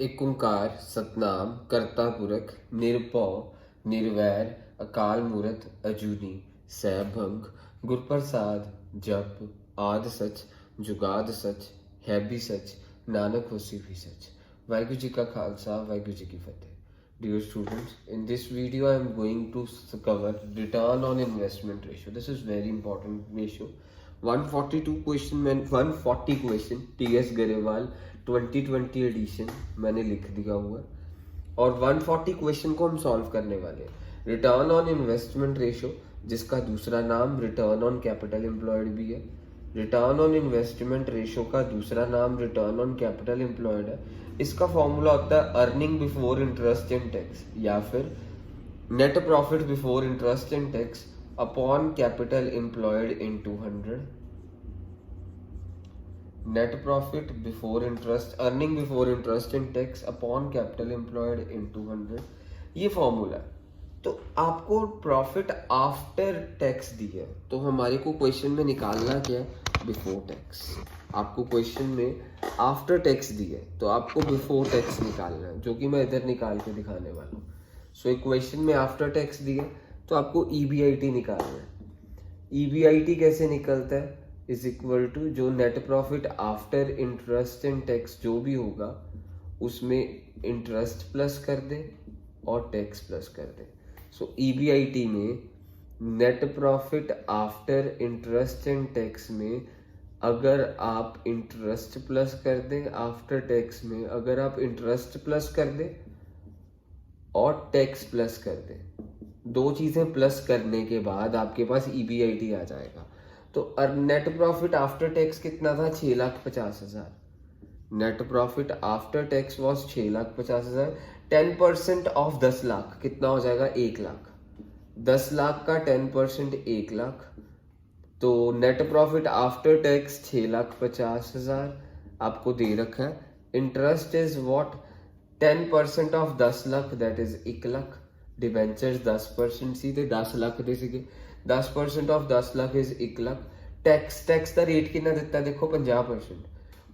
एक ओंकार सतनाम करता पुरख निरभਉ निर्वैर अकाल मूरत अजूनी सैभंग गुरप्रसाद जप आद सच जुगाद सच है भी सच नानक होसी भी सच। वाहिगुरू जी का खालसा वाहिगुरू जी की फतेह। Dear students, in this video I am going to cover return on investment ratio. This is very important ratio. 142 question 140 question TS Grewal 2020 edition मैंने लिख दिया हुआ और 140 क्वेश्चन को हम सॉल्व करने वाले हैं। रिटर्न ऑन इन्वेस्टमेंट रेशियो, जिसका दूसरा नाम रिटर्न ऑन कैपिटल एम्प्लॉयड भी है। रिटर्न ऑन इन्वेस्टमेंट रेशियो का दूसरा नाम रिटर्न ऑन कैपिटल एम्प्लॉयड है। इसका फॉर्मूला होता है earning before interest and tax या फिर net profit before interest and tax upon capital employed into 100। Net profit before interest earning before interest and tax upon capital employed into 100, ये formula है। तो आपको प्रॉफिट आफ्टर टैक्स दी है, तो हमारे को क्वेश्चन में निकालना क्या है? Before tax. आपको क्वेश्चन में आफ्टर टैक्स दी है तो आपको बिफोर टैक्स निकालना है, जो कि मैं इधर निकाल के दिखाने वाला हूँ। सो एक क्वेश्चन में आफ्टर टैक्स दी है तो आपको EBIT निकालना है। EBIT कैसे निकलता है? इज इक्वल टू जो net profit after interest and tax जो भी होगा उसमें इंटरेस्ट प्लस कर दे और टैक्स प्लस कर दे। सो EBIT में net profit after interest and tax में अगर आप इंटरेस्ट प्लस कर दें, आफ्टर टैक्स में अगर आप इंटरेस्ट प्लस कर दें और टैक्स प्लस कर दें, दो चीजें प्लस करने के बाद आपके पास EBIT आ जाएगा। तो नेट प्रॉफिट आफ्टर टैक्स कितना था? 6,50,000। Net profit after tax was 6,50,000। 10% of 10 lakh कितना हो जाएगा? 1 लाख। 10 लाख का 10% 1 लाख, तो नेट प्रॉफिट आफ्टर टैक्स 6,50,000 आपको दे रखा है। Interest is what? 10% of 10 lakh that is 1 lakh. Debentures 10% सीधे 10 लाख ਦੇ ਸੀਗੇ। 10% of 10 lakh is 1 lakh. Tax the rate ਕਿੰਨਾ ਦਿੱਤਾ? ਦੇਖੋ 50%।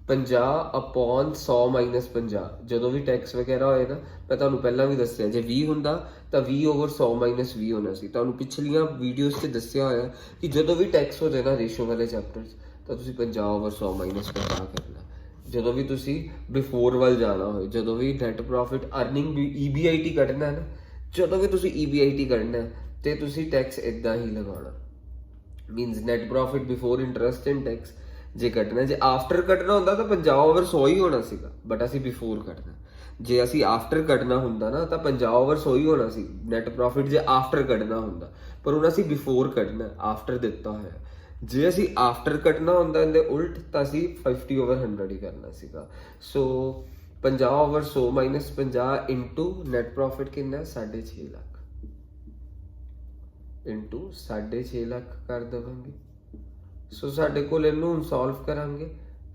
50 अपॉन 100 माइनस 50। ਜਦੋਂ ਵੀ ਟੈਕਸ ਵਗੈਰਾ ਹੋਏ ਨਾ, ਮੈਂ ਤੁਹਾਨੂੰ ਪਹਿਲਾਂ ਵੀ ਦੱਸਿਆ, ਜੇ 20 ਹੁੰਦਾ ਤਾਂ 20/100 ਮਾਈਨਸ 20 ਹੋਣਾ ਸੀ। ਤੁਹਾਨੂੰ ਪਿਛਲੀਆਂ ਵੀਡੀਓਜ਼ 'ਚ ਦੱਸਿਆ ਹੋਇਆ ਕਿ ਜਦੋਂ ਵੀ ਟੈਕਸ ਹੋ ਜਾਏ ਨਾ ਰੇਸ਼ੋ ਵਾਲੇ ਚੈਪਟਰ 'ਚ, ਤਾਂ ਤੁਸੀਂ 50/100 ਮਾਈਨਸ 50 ਕਰਨਾ। ਜਦੋਂ ਵੀ ਤੁਸੀਂ ਬਿਫੋਰ ਵੱਲ ਜਾਣਾ ਹੋਏ, ਜਦੋਂ ਵੀ ਨੈਟ ਪ੍ਰੋਫਿਟ ਅਰਨਿੰਗ EBIT ਕੱਢਣਾ ਹੈ ਨਾ, ਜਦੋਂ ਵੀ ਤੁਸੀਂ EBIT ਕੱਢਣਾ ਤੇ ਤੁਸੀਂ ਟੈਕਸ ਇਦਾਂ ਹੀ ਲਗਾਉਣਾ। Means net profit before interest and tax ਜੇ ਕੱਢਣਾ, ਜੇ ਆਫਟਰ ਕੱਢਣਾ ਹੁੰਦਾ ਤਾਂ 50/100 ਹੀ ਹੋਣਾ ਸੀਗਾ, ਬਟ ਅਸੀਂ ਬਿਫੋਰ ਕੱਢਣਾ। ਜੇ ਅਸੀਂ ਆਫਟਰ ਕੱਢਣਾ ਹੁੰਦਾ ਨਾ ਤਾਂ 50/100 ਹੀ ਹੋਣਾ ਸੀ ਨੈਟ ਪ੍ਰੋਫਿਟ, ਜੇ ਆਫਟਰ ਕੱਢਣਾ ਹੁੰਦਾ। ਪਰ ਹੁਣ ਅਸੀਂ ਬਿਫੋਰ ਕੱਢਣਾ, ਆਫਟਰ ਦਿੱਤਾ ਹੋਇਆ। ਜੇ ਅਸੀਂ ਆਫਟਰ ਕੱਢਣਾ ਹੁੰਦਾ ਇਹਦੇ ਉਲਟ ਤਾਂ ਅਸੀਂ 50/100 ਹੀ ਕਰਨਾ ਸੀਗਾ। ਸੋ 50/100 ਮਾਈਨਸ 50 ਇੰਟੂ ਨੈਟ ਪ੍ਰੋਫਿਟ ਕਿੰਨਾ? 6.5 ਲੱਖ ਇੰਟੂ 6.5 ਲੱਖ ਕਰ ਦੇਵਾਂਗੇ। ਸੋ ਸਾਡੇ ਕੋਲ ਇਹਨੂੰ ਹੁਣ ਸੋਲਵ ਕਰਾਂਗੇ।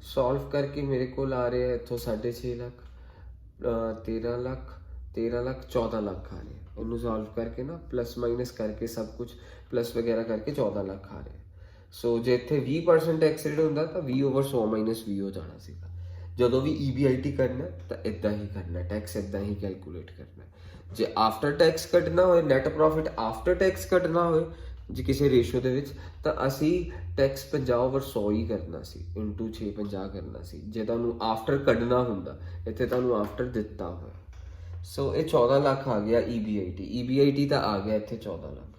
ਸੋਲਵ ਕਰਕੇ ਮੇਰੇ ਕੋਲ ਆ ਰਿਹਾ ਇੱਥੋਂ 6.5 ਲੱਖ 13 ਲੱਖ 14 ਲੱਖ ਆ ਰਿਹਾ। ਇਹਨੂੰ ਸੋਲਵ ਕਰਕੇ ਨਾ ਪਲੱਸ ਮਾਈਨਸ ਕਰਕੇ ਸਭ ਕੁਝ ਪਲੱਸ ਵਗੈਰਾ ਕਰਕੇ 14 ਲੱਖ ਆ ਰਿਹਾ। ਸੋ ਜੇ ਇੱਥੇ 20% ਟੈਕਸ ਰੇਟ ਹੁੰਦਾ ਤਾਂ 20/100 ਮਾਈਨਸ 20 ਹੋ ਜਾਣਾ ਸੀਗਾ। ਜਦੋਂ ਵੀ EBIT ਕਰਨਾ ਤਾਂ ਇਦਾਂ ਹੀ ਕਰਨਾ, ਟੈਕਸ ਇਦਾਂ ਹੀ ਕੈਲਕੂਲੇਟ ਕਰਨਾ। ਜੇ ਆਫਟਰ ਟੈਕਸ ਕੱਢਣਾ ਹੋਏ, ਨੈਟ ਪ੍ਰੋਫਿਟ ਆਫਟਰ ਟੈਕਸ ਕੱਢਣਾ ਹੋਏ ਜੇ ਕਿਸੇ ਰੇਸ਼ੋ ਦੇ ਵਿੱਚ, ਤਾਂ ਅਸੀਂ ਟੈਕਸ 50/100 ਹੀ ਕਰਨਾ ਸੀ, ਇੰਟੂ 650 ਕਰਨਾ ਸੀ। ਜੇ ਤੁਹਾਨੂੰ ਆਫਟਰ ਕੱਢਣਾ ਹੁੰਦਾ, ਇੱਥੇ ਤੁਹਾਨੂੰ ਆਫਟਰ ਦਿੱਤਾ ਹੋਇਆ। ਸੋ ਇਹ 14 ਲੱਖ ਆ ਗਿਆ EBIT ਤਾਂ ਆ ਗਿਆ ਇੱਥੇ 14 lakh.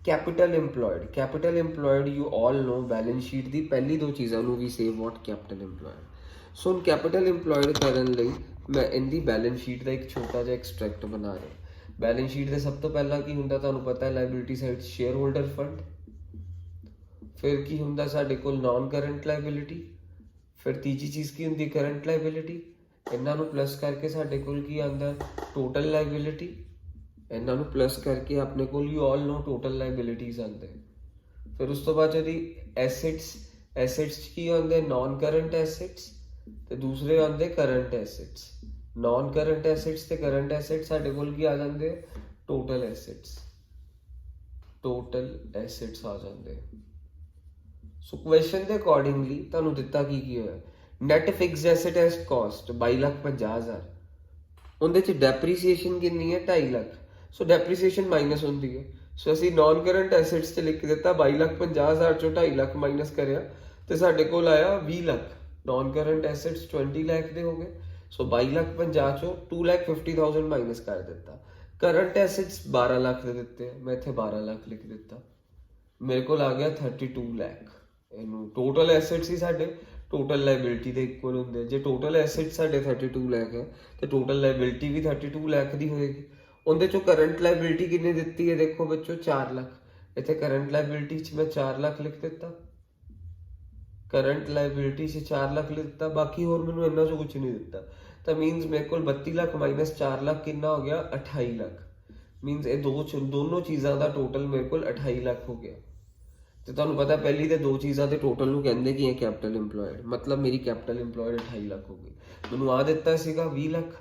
Capital employed you all know balance sheet ਦੀ ਪਹਿਲੀ ਦੋ ਚੀਜ਼ਾਂ ਨੂੰ ਵੀ ਸੇ ਵਾਟ ਕੈਪੀਟਲ ਇੰਪਲੋਇਡ। ਸੋ ਹੁਣ ਕੈਪੀਟਲ ਇੰਪਲੋਇਡ ਕਰਨ ਲਈ ਮੈਂ ਇਹਦੀ ਬੈਲੈਂਸ ਸ਼ੀਟ ਦਾ ਇੱਕ ਛੋਟਾ ਜਿਹਾ ਐਕਸਟ੍ਰੈਕਟ ਬਣਾ ਰਿਹਾ। ਬੈਲੈਂਸ ਸ਼ੀਟ ਦੇ ਸਭ ਤੋਂ ਪਹਿਲਾਂ ਕੀ ਹੁੰਦਾ ਤੁਹਾਨੂੰ ਪਤਾ ਹੈ? Liability side share holder fund, ਫਿਰ ਕੀ ਹੁੰਦਾ ਸਾਡੇ ਕੋਲ ਨਾਨ ਕਰੰਟ ਲਾਇਬਿਲਿਟੀ, ਫਿਰ ਤੀਜੀ ਚੀਜ਼ ਕੀ ਹੁੰਦੀ? Current liability. ਇਹਨਾਂ ਨੂੰ ਪਲੱਸ ਕਰਕੇ ਸਾਡੇ ਕੋਲ ਕੀ ਆਉਂਦਾ? Total liability. ਇਹਨਾਂ ਨੂੰ ਪਲੱਸ ਕਰਕੇ ਆਪਣੇ ਕੋਲ you all know total liabilities ਆਉਂਦੇ। ਫਿਰ ਉਸ ਤੋਂ ਬਾਅਦ ਜਿਹੜੀ ਐਸੈਟਸ ਕੀ ਆਉਂਦੇ? ਨਾਨ ਕਰੰਟ ਐਸੈਟਸ ਤੇ ਦੂਸਰੇ ਆਉਂਦੇ current assets. Non current assets ਤੇ ਕਰੰਟ ਐਸੈਟਸ ਸਾਡੇ ਕੋਲ ਕੀ ਆ ਜਾਂਦੇ? ਟੋਟਲ ਐਸੈਟਸ ਆ ਜਾਂਦੇ। ਸੋ ਕੁਐਸਚਨ ਦੇ ਅਕੋਰਡਿੰਗਲੀ ਤੁਹਾਨੂੰ ਦਿੱਤਾ ਕੀ ਹੋਇਆ? Net fixed asset as cost 22,50,000 ਉਹਦੇ ਚ ਡੈਪਰੀਸੀਏਸ਼ਨ ਕਿੰਨੀ ਹੈ 2.5 ਲੱਖ ਸੋ ਡੈਪਰੀਸੀਏਸ਼ਨ ਮਾਈਨਸ ਹੁੰਦੀ ਹੈ ਸੋ ਅਸੀਂ ਨਾਨ ਕਰੰਟ ਐਸੈਟਸ ਚ ਲਿਖ ਦਿੱਤਾ 22,50,000 ਚੋਂ 2.5 ਲੱਖ ਮਾਈਨਸ ਕਰਿਆ ਤੇ ਸਾਡੇ ਕੋਲ ਆਇਆ 20 ਲੱਖ ਨਾਨ ਕਰੰਟ ਐਸੈਟਸ 20 ਲੱਖ ਦੇ ਹੋ ਗਏ ਸੋ 22,50,000 ਚੋਂ 2,50,000 ਮਾਈਨਸ ਕਰ ਦਿੱਤਾ ਕਰੰਟ ਐਸੈਟਸ 12 ਲੱਖ ਦੇ ਦਿੱਤੇ ਮੈਂ ਇੱਥੇ 12 ਲੱਖ ਲਿਖ ਦਿੱਤਾ ਮੇਰੇ ਕੋਲ ਆ ਗਿਆ 32 ਲੱਖ ਇਹਨੂੰ ਟੋਟਲ ਐਸੈਟਸ ਹੀ ਸਾਡੇ ਟੋਟਲ ਲਾਇਬਿਲਿਟੀ ਦੇ ਇਕੁਅਲ ਹੁੰਦੇ ਜੇ ਟੋਟਲ ਐਸੈਟ ਸਾਡੇ 32 ਲੱਖ ਹੈ ਤੇ ਟੋਟਲ ਲਾਇਬਿਲਿਟੀ ਵੀ 32 ਲੱਖ ਦੀ ਹੋਏਗੀ ਉਹਦੇ ਚੋਂ ਕਰੰਟ ਲਾਇਬਿਲਿਟੀ ਕਿੰਨੀ ਦਿੱਤੀ ਹੈ ਦੇਖੋ ਬੱਚੋ 4 ਲੱਖ ਇੱਥੇ ਕਰੰਟ ਲਾਇਬਿਲਿਟੀ 'ਚ ਮੈਂ 4 ਲੱਖ ਲਿਖ ਦਿੱਤਾ ਕਰੰਟ ਲਾਇਬਿਲਿਟੀ 'ਚ 4 ਲੱਖ ਲਿਖ ਦਿੱਤਾ ਬਾਕੀ ਹੋਰ ਮੈਨੂੰ ਇੰਨਾ ਜੋ ਕੁਝ ਨਹੀਂ ਦਿੱਤਾ ਤਾਂ ਮੀਨਸ ਮੇਰੇ ਕੋਲ 32 ਲੱਖ ਮਾਈਨਸ 4 ਲੱਖ ਕਿੰਨਾ ਹੋ ਗਿਆ 28 ਲੱਖ ਮੀਨਸ ਇਹ ਦੋਨੋਂ ਚੀਜ਼ਾਂ ਦਾ ਟੋਟਲ ਮੇਰੇ ਕੋਲ 28 ਲੱਖ ਹੋ ਗਿਆ ਤੇ ਤੁਹਾਨੂੰ ਪਤਾ ਪਹਿਲੀ ਤੇ ਦੋ ਚੀਜ਼ਾਂ ਦੇ ਟੋਟਲ ਨੂੰ ਕਹਿੰਦੇ ਕੀ ਹੈ ਕੈਪੀਟਲ ਇੰਪਲੋਇਡ ਮਤਲਬ ਮੇਰੀ ਕੈਪੀਟਲ ਇੰਪਲੋਇਡ 28 ਲੱਖ ਹੋ ਗਈ ਮੈਨੂੰ ਆ ਦਿੱਤਾ ਸੀਗਾ 20 ਲੱਖ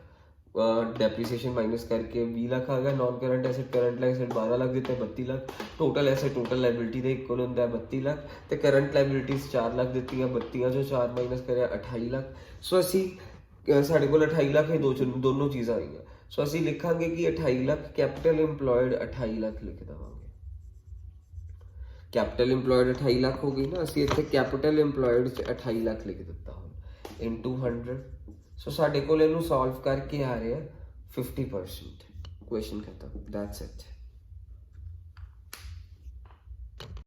डेप्रिसिएशन माइनस करके 20 लाख आ गया non current asset current asset 12 lakh देते हैं 32 lakh total asset total liability ਦੇ ਇਕੁਅਲ ਹੁੰਦਾ ਹੈ 32 ਲੱਖ ਤੇ ਕਰੰਟ ਲਾਇਬਿਲਿਟੀਜ਼ 4 ਲੱਖ ਦਿੱਤੀਆਂ 32 ਚੋਂ 4 ਮਾਈਨਸ ਕਰਿਆ 28 ਲੱਖ ਸੋ ਅਸੀਂ ਸਾਡੇ ਕੋਲ 28 ਲੱਖ ਇਹ ਦੋਨੋਂ ਚੀਜ਼ਾਂ ਆਈਆਂ ਸੋ ਅਸੀਂ ਲਿਖਾਂਗੇ ਕਿ 28 ਲੱਖ ਕੈਪੀਟਲ ਇੰਪਲੋਇਡ 28 ਲੱਖ ਲਿਖ ਦਵਾਂਗੇ ਕੈਪੀਟਲ ਇੰਪਲੋਇਡ 28 ਲੱਖ ਹੋ ਗਈ ਨਾ ਅਸੀਂ ਇੱਥੇ ਕੈਪੀਟਲ ਇੰਪਲੋਇਡ 'ਚ 28 ਲੱਖ ਲਿਖ ਦਿੱਤਾ ਹੁਣ ਇਨਟੂ 100 ਸੋ ਸਾਡੇ ਕੋਲ ਇਹਨੂੰ ਸੋਲਵ ਕਰਕੇ ਆ ਰਿਹਾ 50% ਕੁਐਸਚਨ ਖਤਮ ਦੈਟਸ ਇਟ